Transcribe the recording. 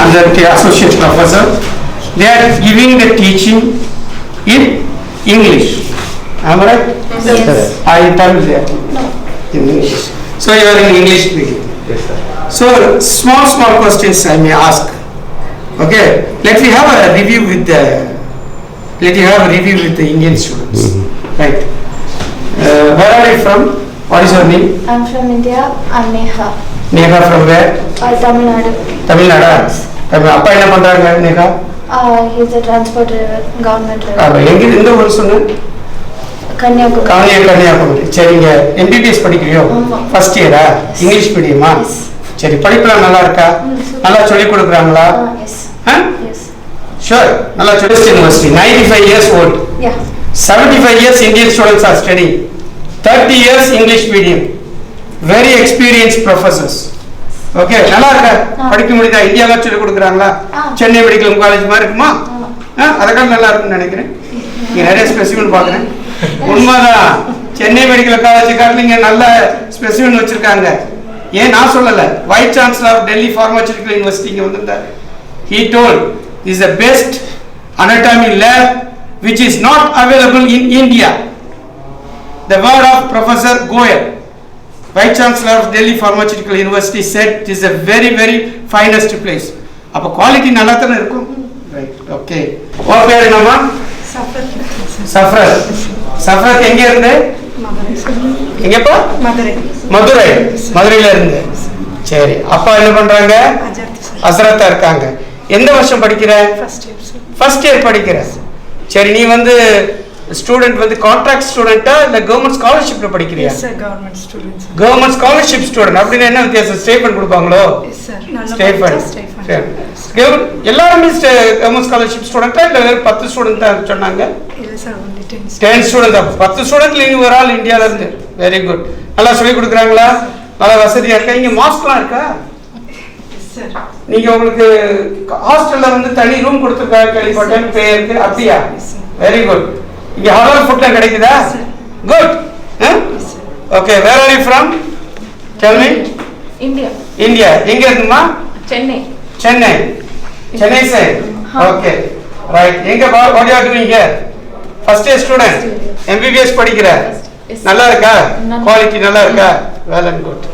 under the associate professor. They are giving the teaching in English. Am I right? Yes. I tell there. No. In English. So you are in English medium. Yes, sir. So small questions I may ask. Okay. Let me have a review with the Indian students. Right. Where are you from? What is your name? I'm from India. I'm Neha. Neha from where? Tamil Nadu. Tamil Nadu. அப்பா என்ன பண்றாங்க Neha? He's a transport driver, government driver. எங்க இந்த ஊர் சொன்ன? Kanyakumari. Kanyakumari. சரிங்க. MBBS படிக்கிறியோ? ஆமா. First இயரா? இங்கிலீஷ் மீடியமா? சரி, படிப்புலாம் நல்லா இருக்கா? நல்லா சொல்லி கொடுக்குறாங்களா? Yes. Yes. Sure. நல்லா சொல்லி university 95 years old. Yeah. 75 years Indian students are studying. 30 years English medium. Very experienced professors. Okay, நல்லா இருக்கா? படிக்க முடியுதா? இந்தியால சொல்லி கொடுக்குறாங்களா? சென்னை மெடிக்கல் காலேஜ் மாதிரி இருக்குமா? அதெல்லாம் நல்லா இருக்கும்னு நினைக்கிறேன். இங்க நிறைய ஸ்பெசிமென் பார்க்குறேன். உண்மைதான், சென்னை மெடிக்கல் காலேஜ் காட்டிலிங்க நல்ல ஸ்பெசிமென் வச்சிருக்காங்க. ஏன் நான் சொல்லலை, vice chancellor of Delhi pharmaceutical university இங்கே வந்திருந்தார். He told this is the best anatomy lab which is not available in India. The word of Professor Goyal, Vice Chancellor of Delhi Pharmaceutical University, said it is a very finest place. அப்ப quality நல்லா தானே இருக்கும். Right, okay. உன் பேர் என்னம்மா? சஃப்ரத். சஃப்ரத் எங்க இருந்து? எங்கப்பா? மதுரையில இருந்து. சரி, அப்பா என்ன பண்றாங்க? ஹசரத்தா இருக்காங்க. எந்த வருஷம் படிக்கிற? ஃபர்ஸ்ட் இயர் படிக்கிற. சரி, நீ வந்து ஸ்டூடெண்ட் வந்து கான்ட்ராக்ட் ஸ்டூடெண்டா இல்ல கவர்மெண்ட் ஸ்காலர்ஷிப்ல படிக்கிறியா? Yes sir, government student. Government scholarship student. அப்படினா என்ன வித்தியாசம்? ஸ்டைபண்ட் கொடுப்பாங்களோ? எஸ் சார், நல்ல ஸ்டைபண்ட். எல்லாரும் கவர்மெண்ட் ஸ்காலர்ஷிப் ஸ்டூடெண்டா இல்ல 10 ஸ்டூடெண்ட் தான் சொன்னாங்க? இல்ல சார், only 10 ஸ்டூடெண்ட் தான். 10 ஸ்டூடெண்ட்ல நீ ஒரு ஆள் இந்தியால இருந்து. Very good. நல்லா சொல்லி கொடுக்குறாங்களா? நல்ல வசதியா இருக்கா? இங்க மாஸ்க்லாம் இருக்கா? Yes sir. நீங்க உங்களுக்கு ஹாஸ்டல்ல வந்து தனி ரூம் கொடுத்துருக்காங்க கேள்விப்பட்டேன், பேருக்கு. அப்படியா? Very good. இங்க ஹலால் ஃபுட்லாம் கிடைக்குதா? Good. Okay, where are you from? Tell me. India. எங்க இருக்குமா? சென்னை சைடு. Okay, right. எங்க what you are doing here? First year student. MBBS படிக்கிற. நல்லா இருக்கா? குவாலிட்டி நல்லா இருக்கா? Well and good.